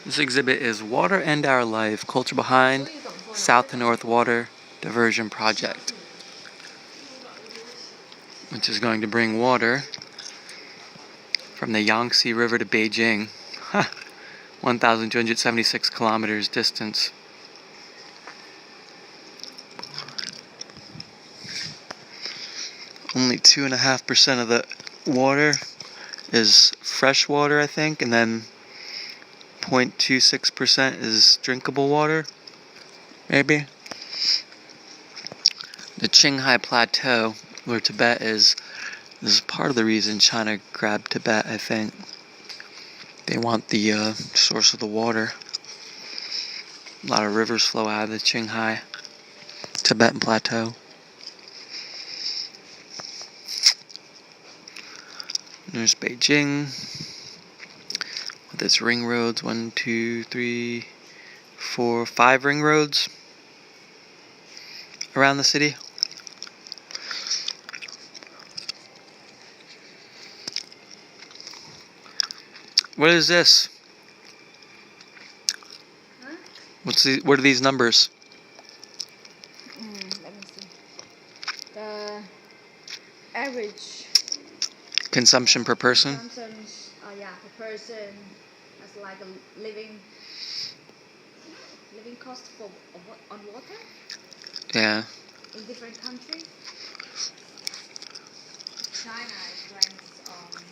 This exhibit is Water and Our Life, Culture Behind South to North Water Diversion Project, which is going to bring water from the Yangtze River to Beijing. 1,276 kilometers distance. Only 2.5% of the water is fresh water, I think, and then 0.26% is drinkable water, maybe. The Qinghai Plateau, where Tibet is part of the reason China grabbed Tibet, I think. They want the source of the water. A lot of rivers flow out of the Qinghai Tibetan Plateau. There's Beijing with its ring roads. 1, 2, 3, 4, 5 ring roads around the city. What is this? Huh? What are these numbers? Let me see. The average Consumption per person? consumption, per person as like a living cost on water Yeah. in different countries. China is ranked on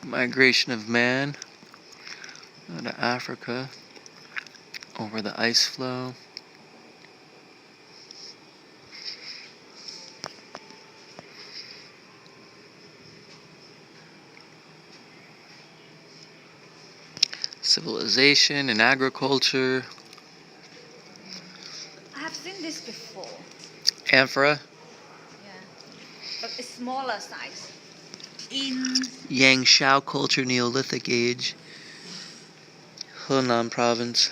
Migration of man out of Africa over the ice flow. Civilization and agriculture. I have seen this before. Amphora. Yeah, but it's smaller size. In Yangshao culture, Neolithic age. Henan province.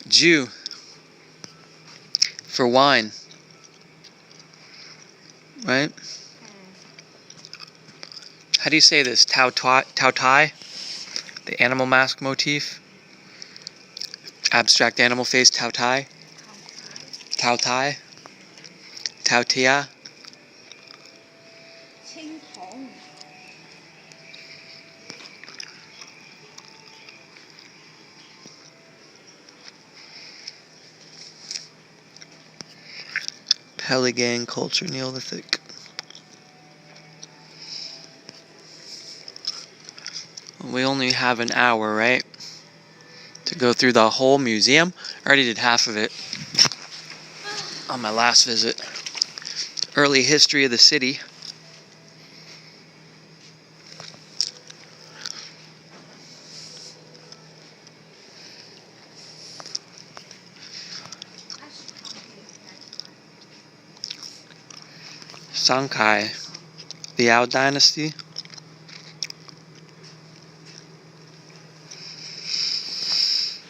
Jew for wine, right? How do you say this? Tao Tai? The animal mask motif? Abstract animal face, Tao Tai? Tao Tai? Tao Tia? Qingtong. Peligan culture, Neolithic. We only have an hour, right? To go through the whole museum. I already did half of it on my last visit. Early history of the city. Shanghai, the Liao dynasty.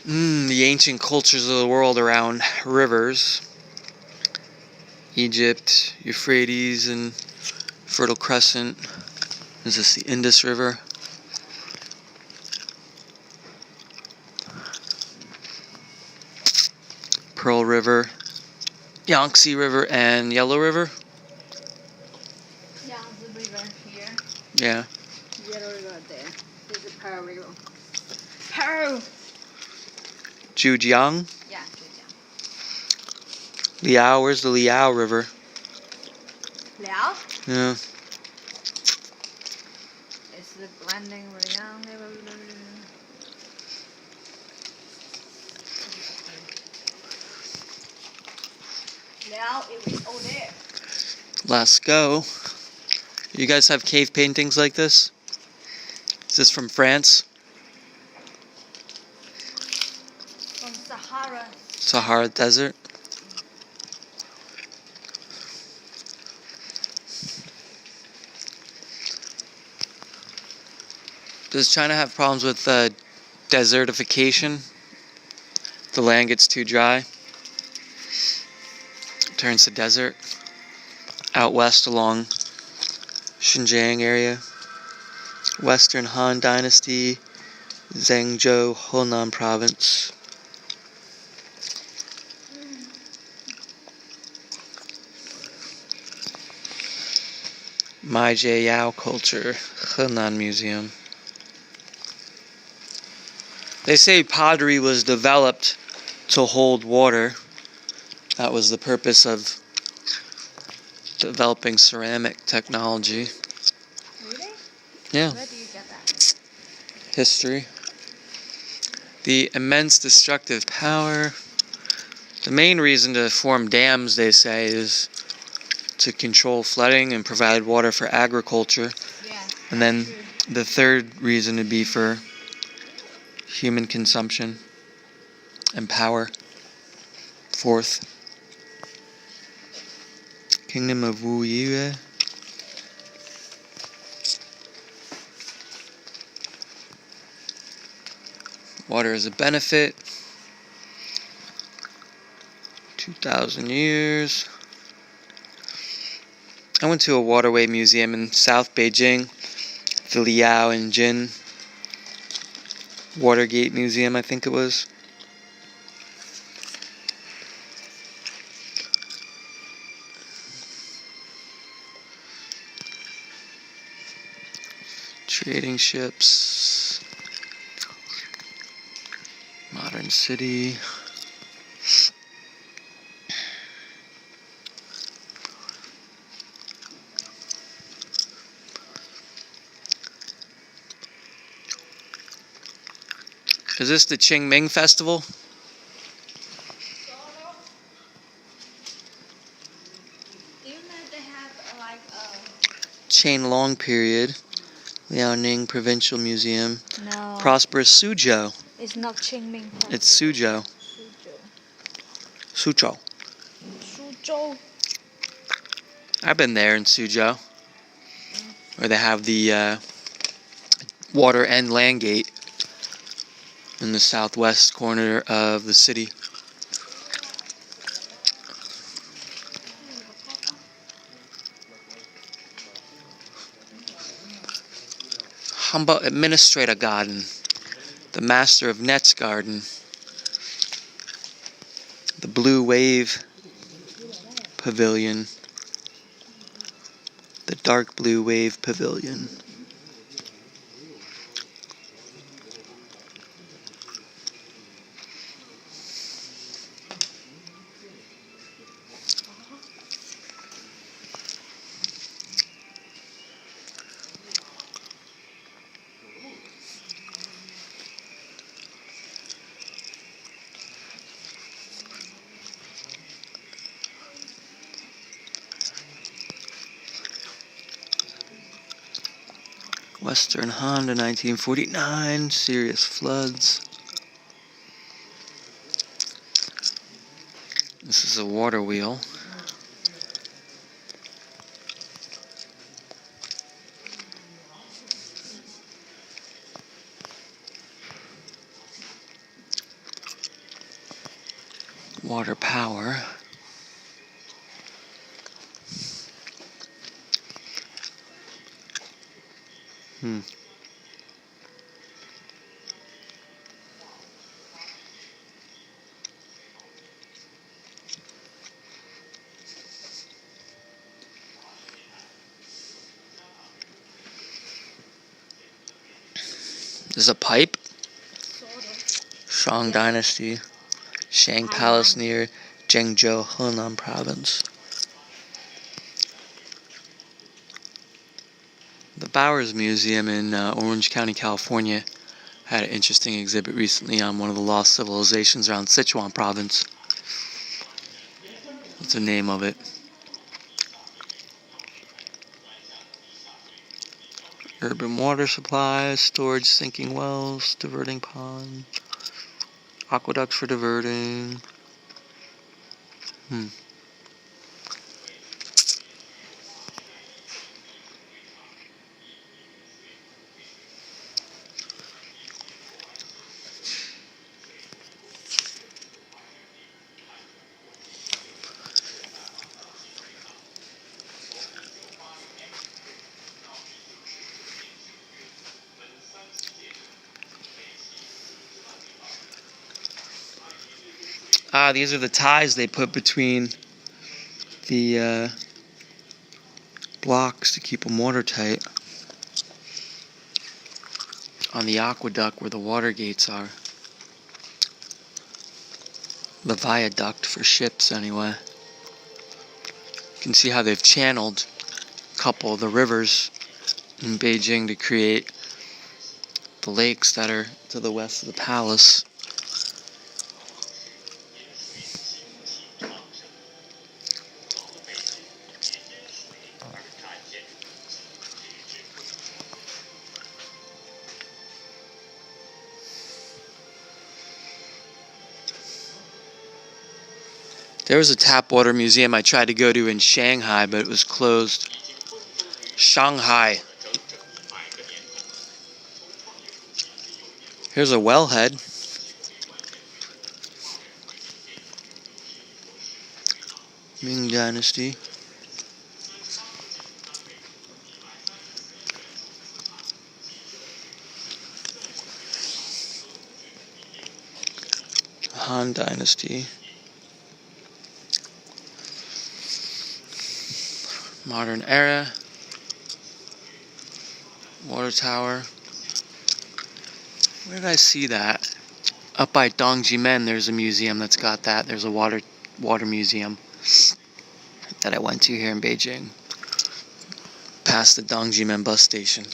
The ancient cultures of the world around rivers. Egypt, Euphrates, and Fertile Crescent. Is this the Indus River? Pearl River, Yangtze River, and Yellow River. Yangtze River here. Yeah. Yellow River there. There's a Pearl River. Pearl. Zhujiang. Yeah, Zhejiang. Liao, where's the Liao River? Liao. Yeah. It's the blending Liao. Liao, it was all there. Let's go. You guys have cave paintings like this? Is this from France? From Sahara. Sahara Desert? Does China have problems with desertification? The land gets too dry, turns to desert. Out west along Xinjiang area, Western Han Dynasty, Zhengzhou, Henan Province. Mai Yao Culture, Henan Museum. They say pottery was developed to hold water. That was the purpose of developing ceramic technology. Really? Yeah. Where do you get that? History. The immense destructive power. The main reason to form dams, they say, is to control flooding and provide water for agriculture. Yeah. And then the third reason would be for human consumption and power. Fourth, Kingdom of Wu Yue. Water is a benefit. 2,000 years. I went to a waterway museum in South Beijing, the Liao and Jin Watergate Museum, I think it was. Trading ships. Modern city. Is this the Qingming Festival? Do you know they have like Qianlong period. Liaoning Provincial Museum. No. Prosperous Suzhou. It's not Qingming. It's Suzhou. Suzhou. Suzhou. I've been there in Suzhou, where they have the water and land gate in the southwest corner of the city. Humboldt Administrator Garden, the Master of Nets Garden, the Blue Wave Pavilion, the Dark Blue Wave Pavilion. Western Honda 1949, serious floods. This is a water wheel. Water power. There's a pipe. Shang Dynasty. Shang Palace near Zhengzhou, Henan Province. The Bowers Museum in Orange County, California had an interesting exhibit recently on one of the lost civilizations around Sichuan Province. What's the name of it? Urban water supplies, storage sinking wells, diverting pond, aqueducts for diverting. Wow, these are the ties they put between the blocks to keep them watertight on the aqueduct where the water gates are. The viaduct for ships, anyway. You can see how they've channeled a couple of the rivers in Beijing to create the lakes that are to the west of the palace. There was a tap water museum I tried to go to in Shanghai, but it was closed. Shanghai. Here's a wellhead. Ming Dynasty. Han Dynasty. Modern era. Water tower. Where did I see that? Up by Dongjimen, there's a museum that's got that. There's a water museum that I went to here in Beijing. Past the Dongjimen bus station.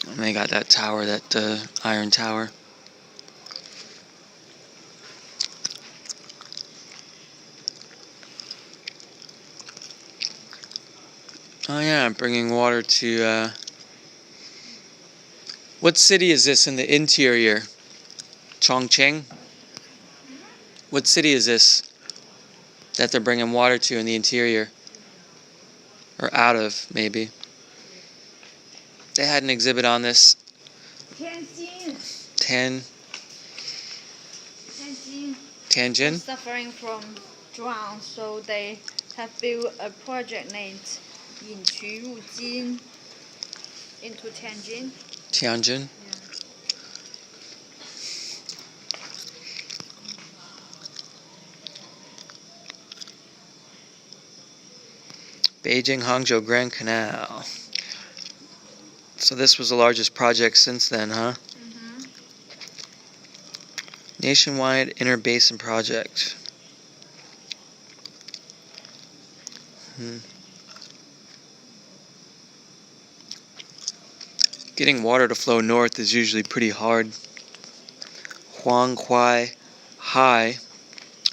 And they got that tower, that iron tower. Oh yeah, I'm bringing water to, what city is this in the interior? Chongqing? What city is this that they're bringing water to in the interior? Or out of, maybe. They had an exhibit on this. Tianjin. Tianjin? Suffering from drought, so they have built a project named 引渠入津 into Tianjin. Tianjin? Yeah. Beijing-Hangzhou Grand Canal. So this was the largest project since then, huh? Mm-hmm. Nationwide Inter-Basin Project. Getting water to flow north is usually pretty hard. Huanghuai Hai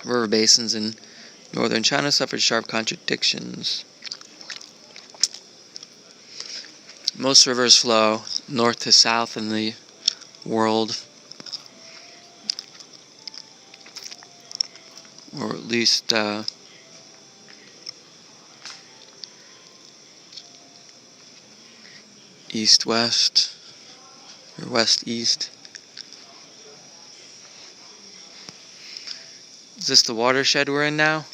river basins in northern China suffered sharp contradictions. Most rivers flow north to south in the world, or at least east-west, or west-east. Is this the watershed we're in now?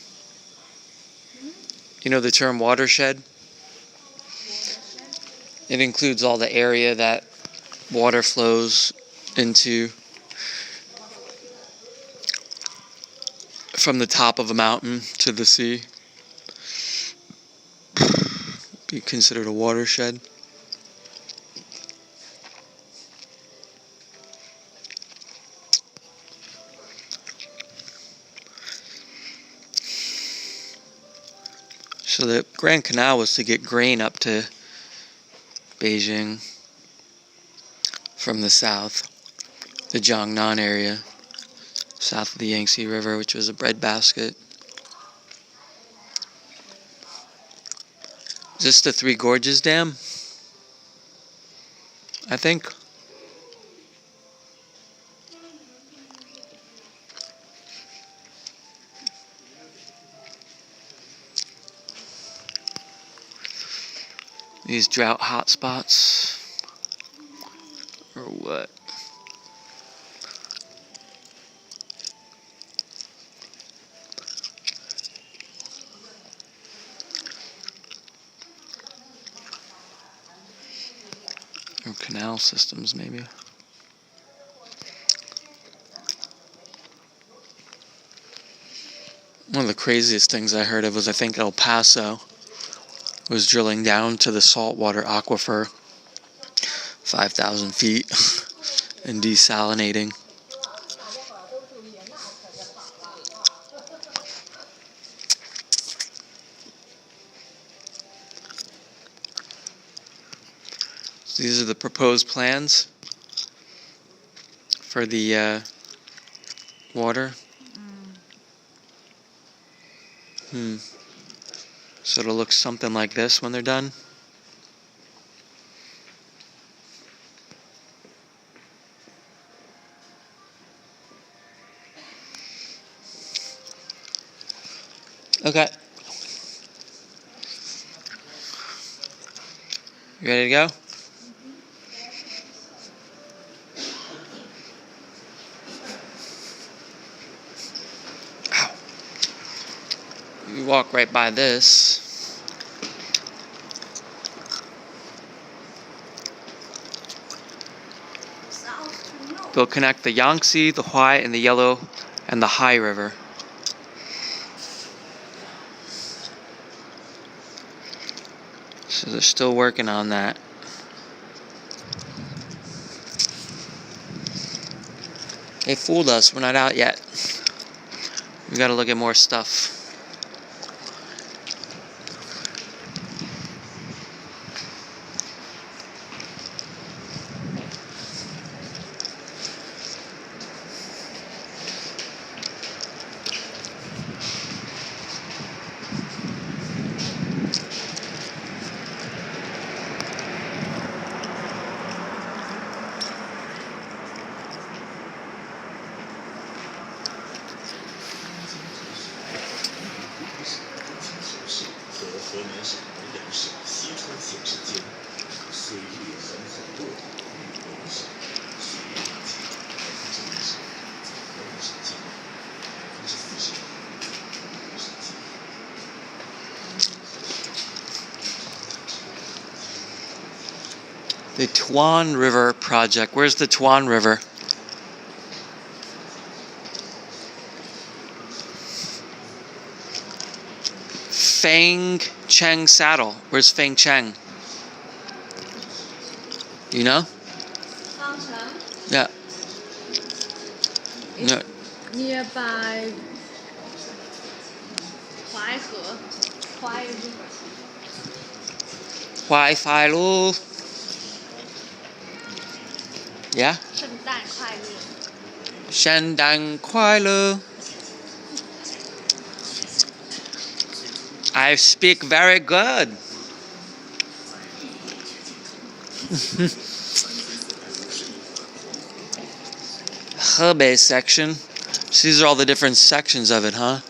You know the term watershed? It includes all the area that water flows into from the top of a mountain to the sea. Be considered a watershed. So the Grand Canal was to get grain up to Beijing from the south, the Jiangnan area, south of the Yangtze River, which was a breadbasket. Is this the Three Gorges Dam? I think. These drought hotspots, or what? Or canal systems, maybe. One of the craziest things I heard of was, I think, El Paso was drilling down to the saltwater aquifer 5,000 feet and desalinating. So these are the proposed plans for the water. So it'll look something like this when they're done. Okay. You ready to go? Ow. You walk right by this. They'll connect the Yangtze, the Huai, and the Yellow, and the Hai River. So they're still working on that. They fooled us. We're not out yet. We gotta look at more stuff. The Tuan River project. Where's the Tuan River? Fang Cheng Saddle. Where's Fang Cheng? You know? Yeah. No. Nearby Huai River. Wi-Fi Lu. Yeah? 圣诞快乐. 圣诞快乐. I speak very good. Hebei section. So these are all the different sections of it, huh?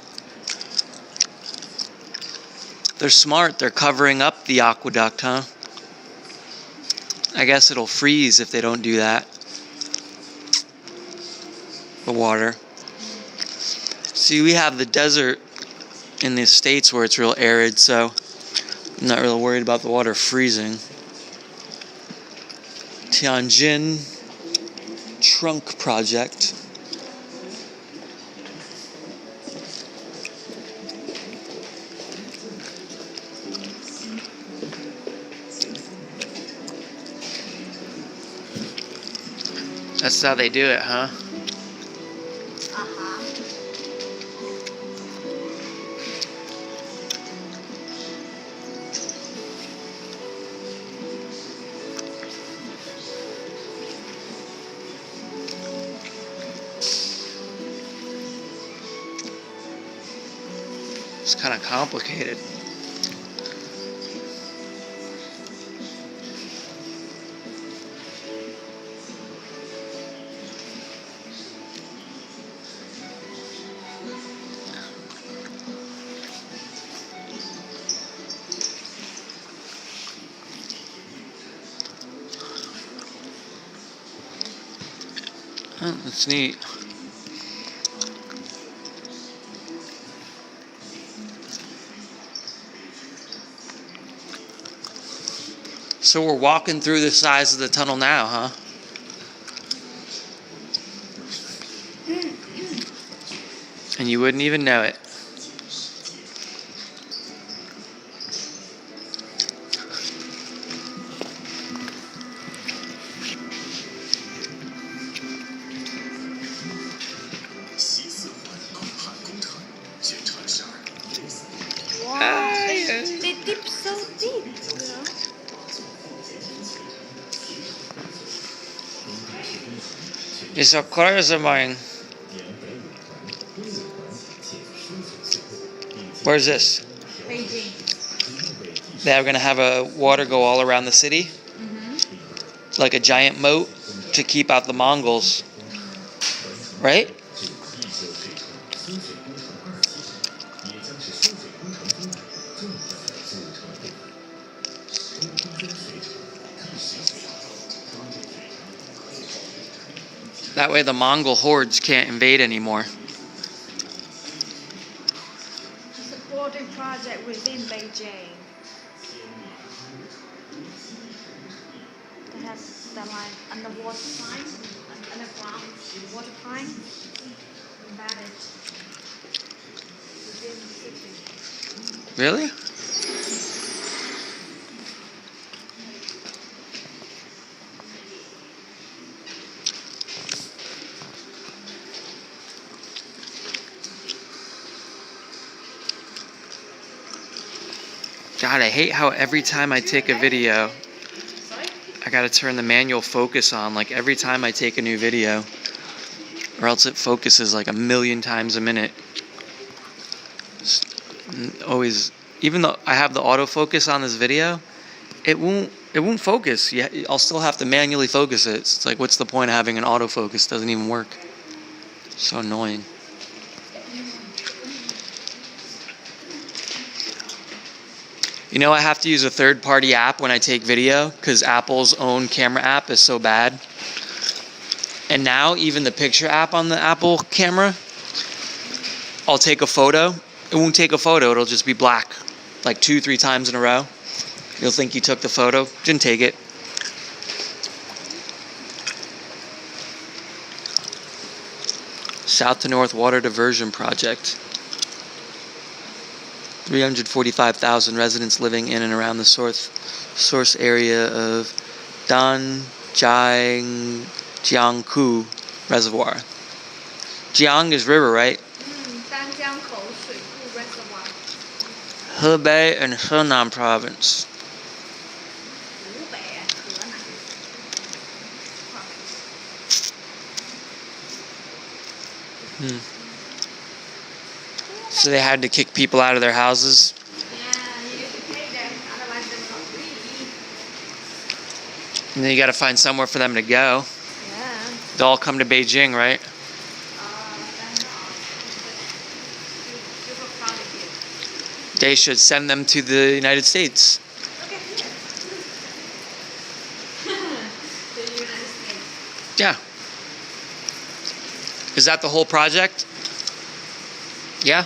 They're smart. They're covering up the aqueduct, huh? I guess it'll freeze if they don't do that. The water. See, we have the desert in the States where it's real arid, so I'm not really worried about the water freezing. Tianjin Trunk Project. That's how they do it, huh? It's kind of complicated. Oh, that's neat. So we're walking through the size of the tunnel now, huh? And you wouldn't even know it. deep, so deep, you know. It's so close mine. Where's this? Beijing. They're gonna have a water go all around the city, like a giant moat to keep out the Mongols, right? That way the Mongol hordes can't invade anymore. Supporting project within Beijing. They have the like underwater plant, underground water plant embedded within the city. Really? God, I hate how every time I take a video, I gotta turn the manual focus on, like every time I take a new video, or else it focuses like a million times a minute. Always, even though I have the autofocus on this video, it won't focus. Yeah, I'll still have to manually focus it. It's like, what's the point of having an autofocus? It doesn't even work. So annoying. You know, I have to use a third-party app when I take video because Apple's own camera app is so bad. And now even the picture app on the Apple camera, I'll take a photo. It won't take a photo. It'll just be black, like 2-3 times in a row. You'll think you took the photo. Didn't take it. South to North Water Diversion Project. 345,000 residents living in and around the source area of Danjiangkou Reservoir. Jiang is river, right? Danjiangkou Reservoir. Hebei and Henan province. So they had to kick people out of their houses. Yeah, you have to pay them, otherwise they will not leave. And then you got to find somewhere for them to go. Yeah. They'll all come to Beijing, right? They should send them to the United States. Look at here. The United States. Yeah. Is that the whole project? Yeah.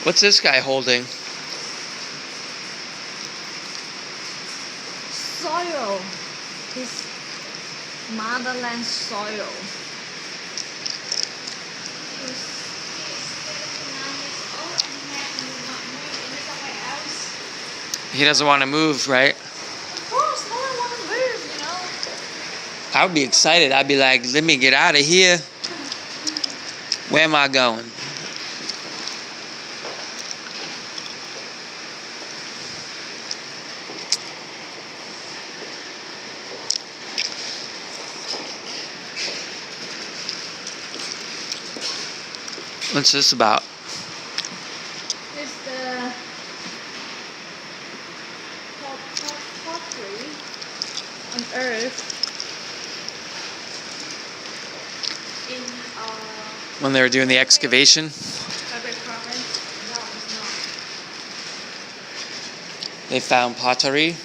What's this guy holding? Soil. His motherland soil. He doesn't want to move, right? Of course, no one wants to move, you know. I would be excited. I'd be like, let me get out of here. Where am I going? What's this about? It's the pottery on Earth in When they were doing the excavation? Hebei province. No, it's not. They found pottery.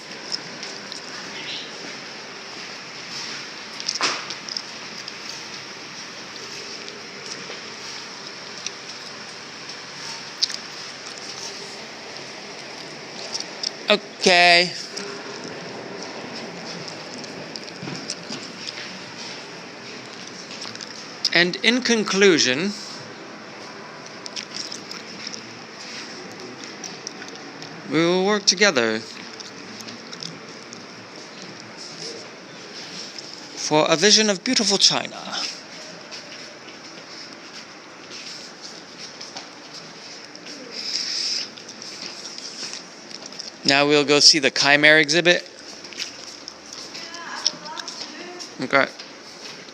Okay. And in conclusion, we will work together for a vision of beautiful China. Now we'll go see the Chimera exhibit. Okay.